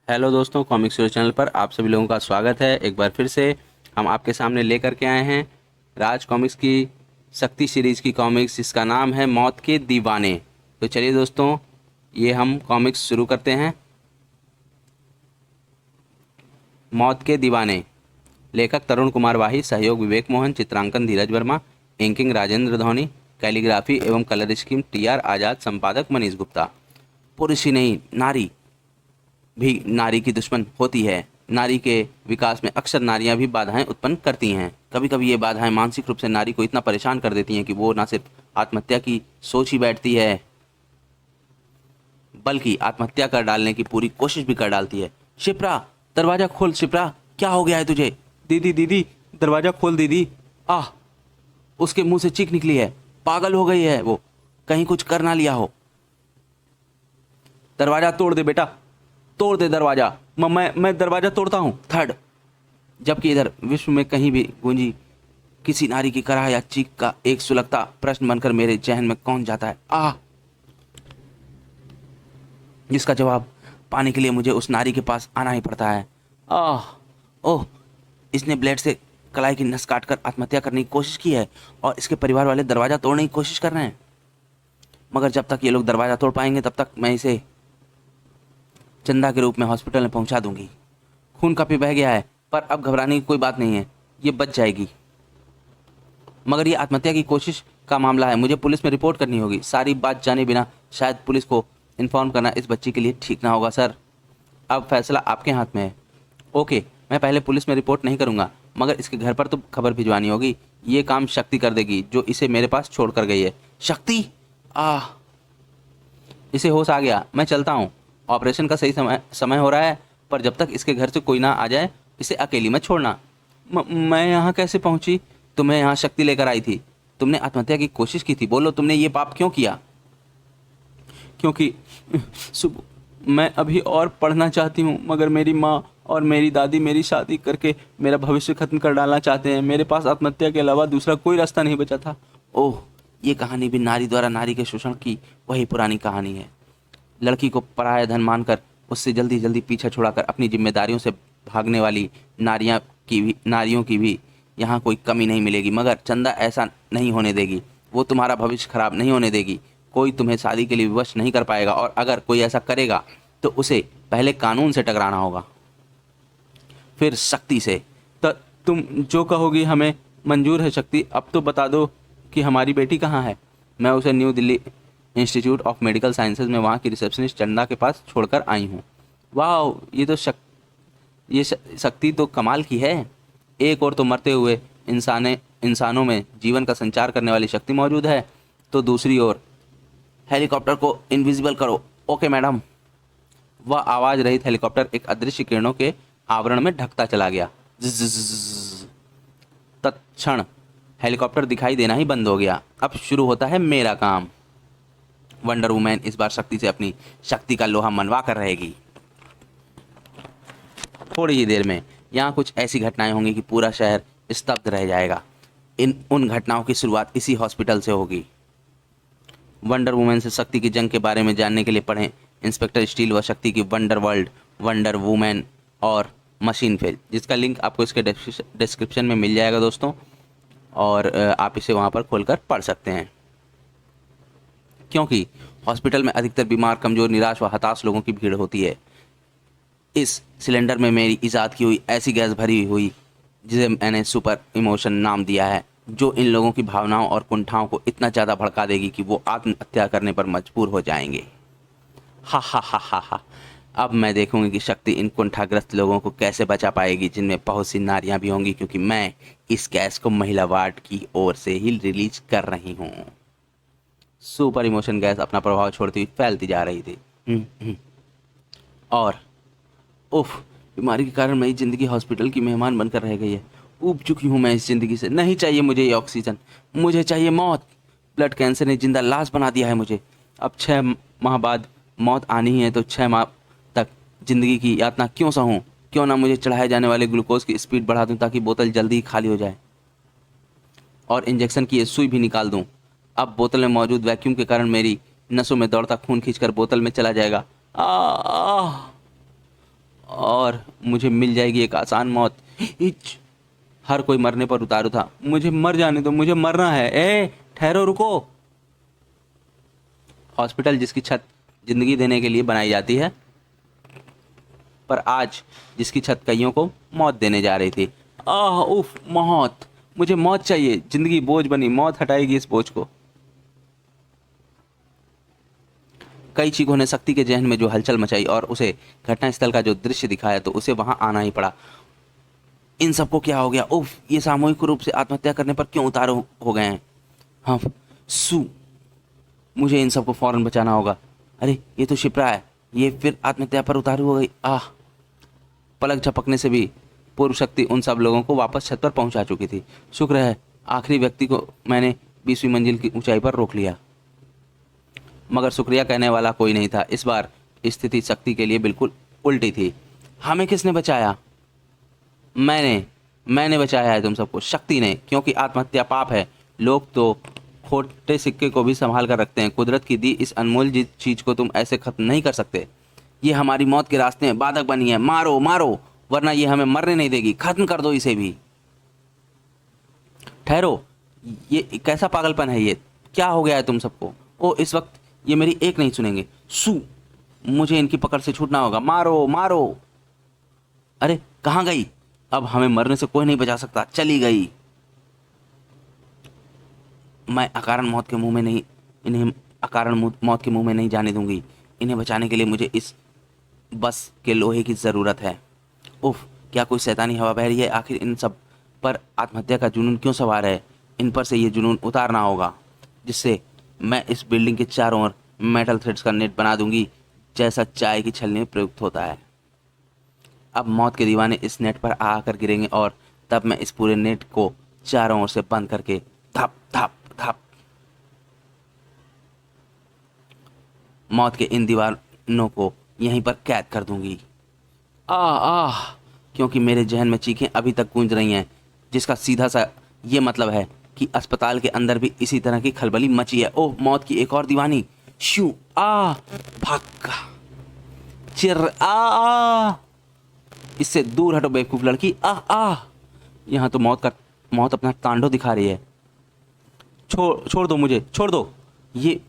Hello दोस्तों, comic story channel पर आप सभी लोगों का स्वागत है। एक बार फिर से हम आपके सामने लेकर के आए हैं राज कॉमिक्स की शक्ति सीरीज की कॉमिक्स, जिसका नाम है मौत के दीवाने। तो चलिए दोस्तों, ये हम कॉमिक्स शुरू करते हैं। मौत के दीवाने, लेखक तरुण कुमार वाही, सहयोग विवेक मोहन, चित्रांकन धीरज वर्मा, इंकिंग राजेंद्र धोनी, कैलीग्राफी एवं कलर स्कीम टी आर आज़ाद, संपादक मनीष गुप्ता। पुरुष ही नहीं, नारी भी नारी की दुश्मन होती है। नारी के विकास में अक्सर नारियां भी बाधाएं उत्पन्न करती हैं। कभी कभी ये बाधाएं मानसिक रूप से नारी को इतना परेशान कर देती हैं कि वो ना सिर्फ आत्महत्या की सोच ही बैठती है, बल्कि आत्महत्या कर डालने की पूरी कोशिश भी कर डालती है। शिप्रा, दरवाजा खोल। शिप्रा, क्या हो गया है तुझे? दीदी दीदी, दरवाजा खोल दीदी। आह, उसके मुंह से चीख निकली है। पागल हो गई है वो, कहीं कुछ कर ना लिया हो। दरवाजा तोड़ दे बेटा, तोड़ दे दरवाजा। मैं दरवाजा तोड़ता हूँ। थर्ड, जबकि इधर विश्व में कहीं भी गूंजी किसी नारी की कराह या चीख का एक सुलगता प्रश्न बनकर मेरे जहन में कौन जाता है, जिसका जवाब पाने के लिए मुझे उस नारी के पास आना ही पड़ता है। आह, ओह, इसने ब्लेड से कलाई की नस काटकर आत्महत्या करने की कोशिश की है और इसके परिवार वाले दरवाजा तोड़ने की कोशिश कर रहे हैं। मगर जब तक ये लोग दरवाजा तोड़ पाएंगे तब तक मैं इसे चंदा के रूप में हॉस्पिटल में पहुंचा दूंगी। खून काफी बह गया है, पर अब घबराने की कोई बात नहीं है, ये बच जाएगी। मगर ये आत्महत्या की कोशिश का मामला है, मुझे पुलिस में रिपोर्ट करनी होगी। सारी बात जाने बिना शायद पुलिस को इन्फॉर्म करना इस बच्ची के लिए ठीक ना होगा। सर, अब फैसला आपके हाथ में है। ओके, मैं पहले पुलिस में रिपोर्ट नहीं करूंगा, मगर इसके घर पर तो खबर भिजवानी होगी। ये काम शक्ति कर देगी, जो इसे मेरे पास छोड़ कर गई है। शक्ति? आह, इसे होश आ गया। मैं चलता हूँ, ऑपरेशन का सही समय हो रहा है, पर जब तक इसके घर से कोई ना आ जाए इसे अकेली मत छोड़ना। मैं यहाँ कैसे पहुँची? तुम्हें यहाँ शक्ति लेकर आई थी। तुमने आत्महत्या की कोशिश की थी। बोलो, तुमने ये पाप क्यों किया? क्योंकि मैं अभी और पढ़ना चाहती हूँ, मगर मेरी माँ और मेरी दादी मेरी शादी करके मेरा भविष्य खत्म कर डालना चाहते हैं। मेरे पास आत्महत्या के अलावा दूसरा कोई रास्ता नहीं बचा था। ओह, ये कहानी भी नारी द्वारा नारी के शोषण की वही पुरानी कहानी है। लड़की को पराया धन मानकर उससे जल्दी जल्दी पीछा छुड़ाकर अपनी जिम्मेदारियों से भागने वाली नारियों की भी यहाँ कोई कमी नहीं मिलेगी। मगर चंदा ऐसा नहीं होने देगी। वो तुम्हारा भविष्य खराब नहीं होने देगी। कोई तुम्हें शादी के लिए विवश नहीं कर पाएगा, और अगर कोई ऐसा करेगा तो उसे पहले कानून से टकराना होगा, फिर शक्ति से। तो तुम जो कहोगी हमें मंजूर है शक्ति। अब तो बता दो कि हमारी बेटी कहाँ है। मैं उसे new Delhi institute of medical sciences में वहाँ की रिसेप्शनिस्ट चंदा के पास छोड़कर आई हूँ। वाह, ये शक्ति तो कमाल की है। एक और तो मरते हुए इंसानों में जीवन का संचार करने वाली शक्ति मौजूद है, तो दूसरी ओर हेलीकॉप्टर को इनविजिबल करो। Okay madam. वह आवाज रहित हेलीकॉप्टर एक अदृश्य किरणों के आवरण में ढकता चला गया। तत्क्षण हेलीकॉप्टर दिखाई देना ही बंद हो गया। अब शुरू होता है मेरा काम। वंडर वुमैन इस बार शक्ति से अपनी शक्ति का लोहा मनवा कर रहेगी। थोड़ी ही देर में यहाँ कुछ ऐसी घटनाएं होंगी कि पूरा शहर स्तब्ध रह जाएगा। उन घटनाओं की शुरुआत इसी हॉस्पिटल से होगी। वंडर वुमैन से शक्ति की जंग के बारे में जानने के लिए पढ़ें इंस्पेक्टर स्टील व शक्ति की वंडर वर्ल्ड, वंडर वुमैन और मशीन फेज, जिसका लिंक आपको इसके डिस्क्रिप्शन में मिल जाएगा दोस्तों, और आप इसे वहाँ पर खोलकर पढ़ सकते हैं। क्योंकि हॉस्पिटल में अधिकतर बीमार, कमज़ोर, निराश व हताश लोगों की भीड़ होती है। इस सिलेंडर में मेरी ईजाद की हुई ऐसी गैस भरी हुई, जिसे मैंने सुपर इमोशन नाम दिया है, जो इन लोगों की भावनाओं और कुंठाओं को इतना ज़्यादा भड़का देगी कि वो आत्महत्या करने पर मजबूर हो जाएंगे। हा हा हा हा हा। अब मैं देखूंगी कि शक्ति इन कुंठाग्रस्त लोगों को कैसे बचा पाएगी, जिनमें बहुत सी नारियां भी होंगी, क्योंकि मैं इस गैस को महिला वार्ड की ओर से ही रिलीज कर रही हूँ। सुपर इमोशन गैस अपना प्रभाव छोड़ती हुई फैलती जा रही थी। और उफ, बीमारी के कारण मेरी ज़िंदगी हॉस्पिटल की मेहमान बनकर रह गई है। ऊब चुकी हूँ मैं इस ज़िंदगी से। नहीं चाहिए मुझे ये ऑक्सीजन, मुझे चाहिए मौत। ब्लड कैंसर ने जिंदा लाश बना दिया है मुझे। अब 6 माह बाद मौत आनी ही है, तो 6 माह तक ज़िंदगी की यातना क्यों सहूँ? क्यों ना मुझे चढ़ाए जाने वाले ग्लूकोज की स्पीड बढ़ा दूँ, ताकि बोतल जल्दी ही खाली हो जाए, और इंजेक्शन की ये सुई भी निकाल दूँ। अब बोतल में मौजूद वैक्यूम के कारण मेरी नसों में दौड़ता खून खींचकर बोतल में चला जाएगा। आ, आ, मुझे मिल जाएगी एक आसान मौत। इच, हर कोई मरने पर उतारू था, मुझे मर जाने दो, मुझे मरना है। ए ठहरो, रुको। हॉस्पिटल जिसकी छत जिंदगी देने के लिए बनाई जाती है, पर आज जिसकी छत कईयों को मौत देने जा रही थी। आह उफ, मौत, मुझे मौत चाहिए। जिंदगी बोझ बनी, मौत हटाएगी इस बोझ को। कई चीखों ने शक्ति के जहन में जो हलचल मचाई और उसे घटनास्थल का जो दृश्य दिखाया, तो उसे वहां आना ही पड़ा। इन सबको क्या हो गया? उफ, ये सामूहिक रूप से आत्महत्या करने पर क्यों उतार हो गए हैं? हाँ, सू, मुझे इन सबको फौरन बचाना होगा। अरे ये तो शिप्रा है, ये फिर आत्महत्या पर उतारू हो गई। आह, पलक झपकने से भी पूर्व शक्ति उन सब लोगों को वापस छत पर पहुंचा चुकी थी। शुक्र है आखिरी व्यक्ति को मैंने 20वीं मंजिल की ऊंचाई पर रोक लिया। मगर शुक्रिया कहने वाला कोई नहीं था। इस बार स्थिति शक्ति के लिए बिल्कुल उल्टी थी। हमें किसने बचाया? मैंने बचाया है तुम सबको, शक्ति ने। क्योंकि आत्महत्या पाप है। लोग तो खोटे सिक्के को भी संभाल कर रखते हैं। कुदरत की दी इस अनमोल चीज को तुम ऐसे खत्म नहीं कर सकते। ये हमारी मौत के रास्ते में बाधक बनी है। मारो मारो, वरना ये हमें मरने नहीं देगी। खत्म कर दो इसे भी। ठहरो, ये कैसा पागलपन है? ये क्या हो गया है तुम सबको? ओ, इस वक्त ये मेरी एक नहीं सुनेंगे। सू, मुझे इनकी पकड़ से छूटना होगा। मारो मारो। अरे कहाँ गई? अब हमें मरने से कोई नहीं बचा सकता। चली गई। मैं अकारण मौत के मुंह में नहीं, इन्हें अकारण मौत के मुंह में नहीं जाने दूंगी। इन्हें बचाने के लिए मुझे इस बस के लोहे की ज़रूरत है। उफ, क्या कोई शैतानी हवा बह रही है? आखिर इन सब पर आत्महत्या का जुनून क्यों सवार है? इन पर से ये जुनून उतारना होगा, जिससे मैं इस बिल्डिंग के चारों ओर मेटल थ्रेड्स का नेट बना दूंगी, जैसा चाय की छलनी में प्रयुक्त होता है। अब मौत के दीवाने इस नेट पर आकर गिरेंगे और तब मैं इस पूरे नेट को चारों ओर से बंद करके धप धप धप मौत के इन दीवानों को यहीं पर कैद कर दूंगी। आह आह, क्योंकि मेरे जहन में चीखें अभी तक गूंज रही हैं, जिसका सीधा सा ये मतलब है कि अस्पताल के अंदर भी इसी तरह की खलबली मची है। ओह, मौत की एक और दीवानी। शू, आ, भाग, चिर, आ, इससे दूर हटो बेवकूफ लड़की। आह आह, यहाँ तो मौत अपना तांडव दिखा रही है। छोड़ दो मुझे, छोड़ दो। ये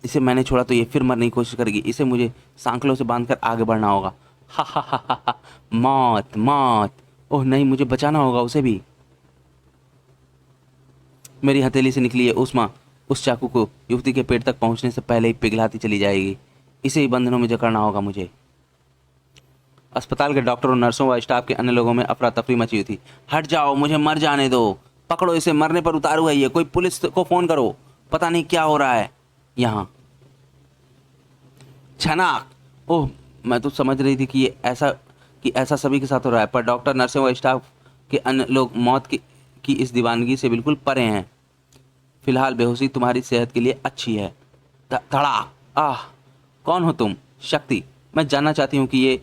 इसे मैंने छोड़ा तो ये फिर मरने की कोशिश करेगी। इसे मुझे सांकलों से बांधकर आगे बढ़ना होगा। हा हा हा हा हा। मौत मौत, ओह नहीं, मुझे बचाना होगा उसे भी। मेरी हथेली से निकली है ऊष्मा उस चाकू को युवती के पेट तक पहुंचने से पहले ही पिघलाती चली जाएगी। इसे ही बंधनों में जकड़ना होगा मुझे। अस्पताल के डॉक्टरों, नर्सों व स्टाफ के अन्य लोगों में अफरा तफरी मची हुई थी। हट जाओ, मुझे मर जाने दो। पकड़ो इसे, मरने पर उतारू है ये। कोई पुलिस को फोन करो, पता नहीं क्या हो रहा है यहाँ। छनाक, ओह, मैं तो समझ रही थी कि ऐसा सभी के साथ हो रहा है, पर डॉक्टर, नर्सें व स्टाफ के अन्य लोग मौत की इस दीवानगी से बिल्कुल परे हैं। फिलहाल बेहोशी तुम्हारी सेहत के लिए अच्छी है। धड़ा, आह, कौन हो तुम? शक्ति, मैं जानना चाहती हूँ कि ये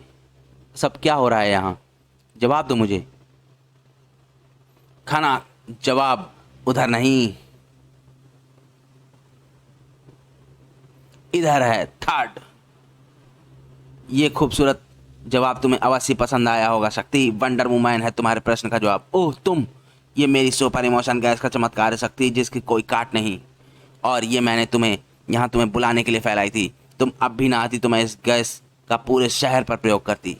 सब क्या हो रहा है यहाँ। जवाब दो मुझे। खाना, जवाब उधर नहीं, इधर है। थर्ड, ये खूबसूरत जवाब तुम्हें अवश्य पसंद आया होगा शक्ति। वंडर वुमन है तुम्हारे प्रश्न का जवाब। ओह तुम, ये मेरी सुपर इमोशन गैस का चमत्कार है शक्ति, जिसकी कोई काट नहीं। और ये मैंने तुम्हें बुलाने के लिए फैलाई थी। तुम अब भी ना आती तो मैं इस गैस का पूरे शहर पर प्रयोग करती।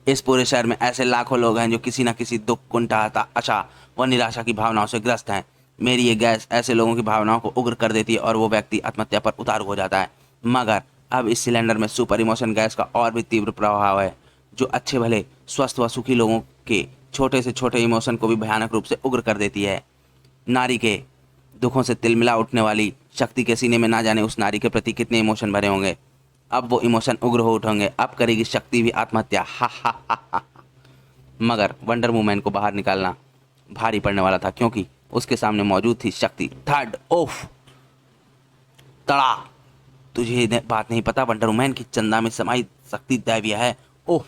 इस पूरे शहर में ऐसे लाखों लोग हैं जो किसी न किसी दुख, कुंठा, आशा व निराशा की भावनाओं से ग्रस्त हैं। मेरी ये गैस ऐसे लोगों की भावनाओं को उग्र कर देती है और वो व्यक्ति आत्महत्या पर उतारू हो जाता है। मगर अब इस सिलेंडर में सुपर इमोशन गैस का और भी तीव्र प्रभाव है, जो अच्छे भले स्वस्थ व सुखी लोगों के छोटे से छोटे इमोशन को भी भयानक रूप से उग्र कर देती है। नारी के दुखों से तिलमिला उठने वाली शक्ति के सीने में ना जाने उस नारी के प्रति कितने इमोशन भरे होंगे। अब वो इमोशन उग्र हो उठेंगे। अब करेगी शक्ति भी आत्महत्या। हा हा हा हा। मगर वंडर वुमन को बाहर निकालना भारी पड़ने वाला था, क्योंकि उसके सामने मौजूद थी शक्ति। थर्ड, ओफ, तड़ा, तुझे ये बात नहीं पता, वंडर वुमन की चंदा में समाई शक्ति दैवीय है। ओह,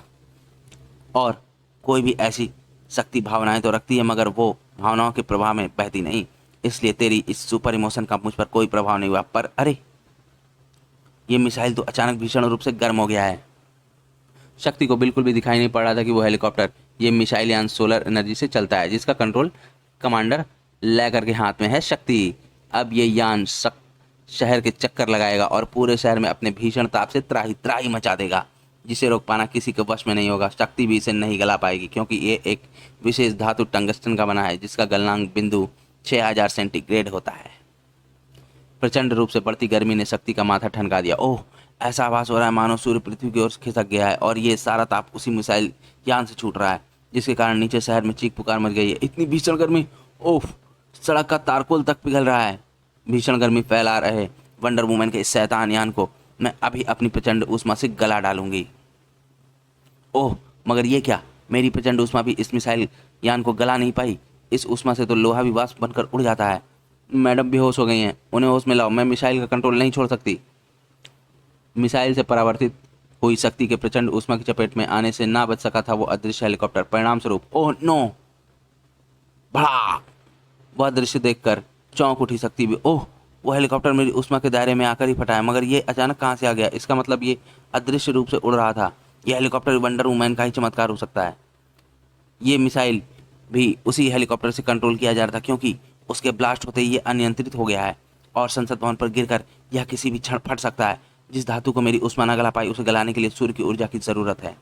और कोई भी ऐसी शक्ति भावनाएं तो रखती है, मगर वो भावनाओं के प्रभाव में बहती नहीं। इसलिए तेरी इस सुपर इमोशन का मुझ पर कोई प्रभाव नहीं हुआ। पर अरे, ये मिसाइल तो अचानक भीषण रूप से गर्म हो गया है। शक्ति को बिल्कुल भी दिखाई नहीं पड़ रहा था कि वो हेलीकॉप्टर ये मिसाइल यान सोलर एनर्जी से चलता है, जिसका कंट्रोल कमांडर लैकर के हाथ में है। शक्ति अब ये यान शहर के चक्कर लगाएगा और पूरे शहर में अपने भीषण ताप से त्राही त्राही मचा देगा, जिसे रोक पाना किसी के वश में नहीं होगा। शक्ति भी इसे नहीं गला पाएगी, क्योंकि ये एक विशेष धातु टंगस्टन का बना है, जिसका गलनांक बिंदु 6000 सेंटीग्रेड होता है। प्रचंड रूप से बढ़ती गर्मी ने शक्ति का माथा ठनका दिया। ओह, ऐसा आभास हो रहा है मानो सूर्य पृथ्वी की ओर खिसक गया है और ये सारा ताप उसी मिसाइल यान से छूट रहा है, जिसके कारण नीचे शहर में चीख पुकार मच गई है। इतनी भीषण गर्मी, ओह, सड़क का तारकोल तक पिघल रहा है। भीषण गर्मी फैला रहे वंडर वुमन के इस शैतान यान को मैं अभी अपनी प्रचंड ऊष्मा से गला डालूंगी। ओह, मगर ये क्या, मेरी प्रचंड ऊष्मा भी इस मिसाइल यान को गला नहीं पाई। इस ऊष्मा से तो लोहा भी वाष्प बनकर उड़ जाता है। मैडम बेहोश हो गई हैं, उन्हें होश में लाओ, मैं मिसाइल का कंट्रोल नहीं छोड़ सकती। मिसाइल से परावर्तित हुई शक्ति के प्रचंड ऊष्मा की चपेट में आने से ना बच सका था वो अदृश्य हेलीकॉप्टर। परिणाम स्वरूप, ओह नो, भड़ाक! वह दृश्य देखकर चौंक उठी शक्ति भी। ओह, वो हेलीकॉप्टर मेरी ऊष्मा के दायरे में आकर ही फटा है, मगर ये अचानक कहाँ से आ गया? इसका मतलब ये अदृश्य रूप से उड़ रहा था। यह हेलीकॉप्टर वंडर वुमैन का ही चमत्कार हो सकता है। ये मिसाइल भी उसी हेलीकॉप्टर से कंट्रोल किया जा रहा था, क्योंकि उसके ब्लास्ट होते ही ये अनियंत्रित हो गया है और संसद भवन पर गिरकर यह किसी भी क्षण फट सकता है। जिस धातु को मेरी ऊष्मा न गला पाई, उसे गलाने के लिए सूर्य की ऊर्जा की जरूरत है।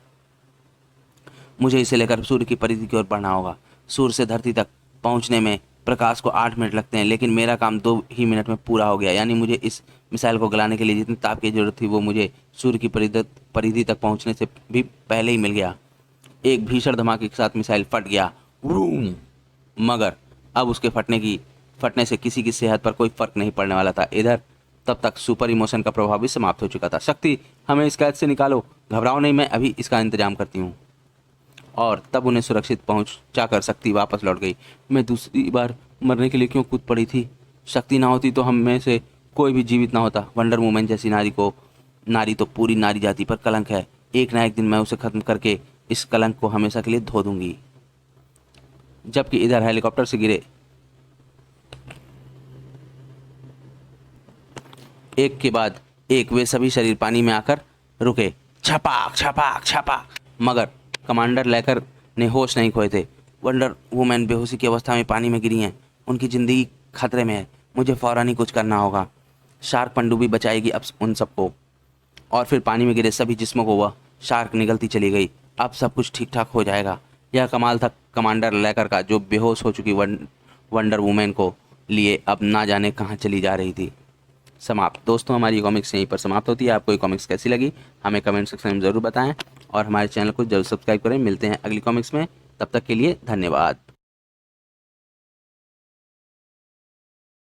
मुझे इसे लेकर सूर्य की परिधि की ओर बढ़ना होगा। सूर्य से धरती तक पहुंचने में प्रकाश को 8 मिनट लगते हैं, लेकिन मेरा काम 2 ही मिनट में पूरा हो गया। यानी मुझे इस मिसाइल को गलाने के लिए जितनी ताप की जरूरत थी, वो मुझे सूर्य की परिधि तक पहुंचने से भी पहले ही मिल गया। एक भीषण धमाके के साथ मिसाइल फट गया, वूम! मगर अब उसके फटने से किसी की सेहत पर कोई फर्क नहीं पड़ने वाला था। इधर तब तक सुपर इमोशन का प्रभाव भी समाप्त हो चुका था। शक्ति, हमें इस कैद से निकालो। घबराओ नहीं, मैं अभी इसका इंतजाम करती हूँ। और तब उन्हें सुरक्षित पहुंचाकर शक्ति वापस लौट गई। मैं दूसरी बार मरने के लिए क्यों कूद पड़ी थी? शक्ति ना होती तो हम में से कोई भी जीवित ना होता। वंडर वुमन जैसी नारी तो पूरी नारी जाति पर कलंक है। एक ना एक दिन मैं उसे खत्म करके इस कलंक को हमेशा के लिए धो दूंगी। जबकि इधर हेलीकॉप्टर से गिरे एक के बाद एक वे सभी शरीर पानी में आकर रुके। छपाक छपाक छपाक! मगर कमांडर लैकर ने होश नहीं खोए थे। वंडर वुमैन बेहोशी की अवस्था में पानी में गिरी हैं। उनकी जिंदगी खतरे में है। मुझे फौरन ही कुछ करना होगा। शार्क पनडुब्बी बचाएगी अब उन सबको। और फिर पानी में गिरे सभी जिस्मों को वह शार्क निगलती चली गई। अब सब कुछ ठीक ठाक हो जाएगा। यह कमाल था कमांडर लैकर का, जो बेहोश हो चुकी वंडर वुमैन को लिए अब ना जाने कहाँ चली जा रही थी। समाप्त। दोस्तों, हमारी कॉमिक्स यहीं पर समाप्त होती है। आपको ये कॉमिक्स कैसी लगी हमें कमेंट सेक्शन में ज़रूर बताएं और हमारे चैनल को जरूर सब्सक्राइब करें। मिलते हैं अगली कॉमिक्स में, तब तक के लिए धन्यवाद।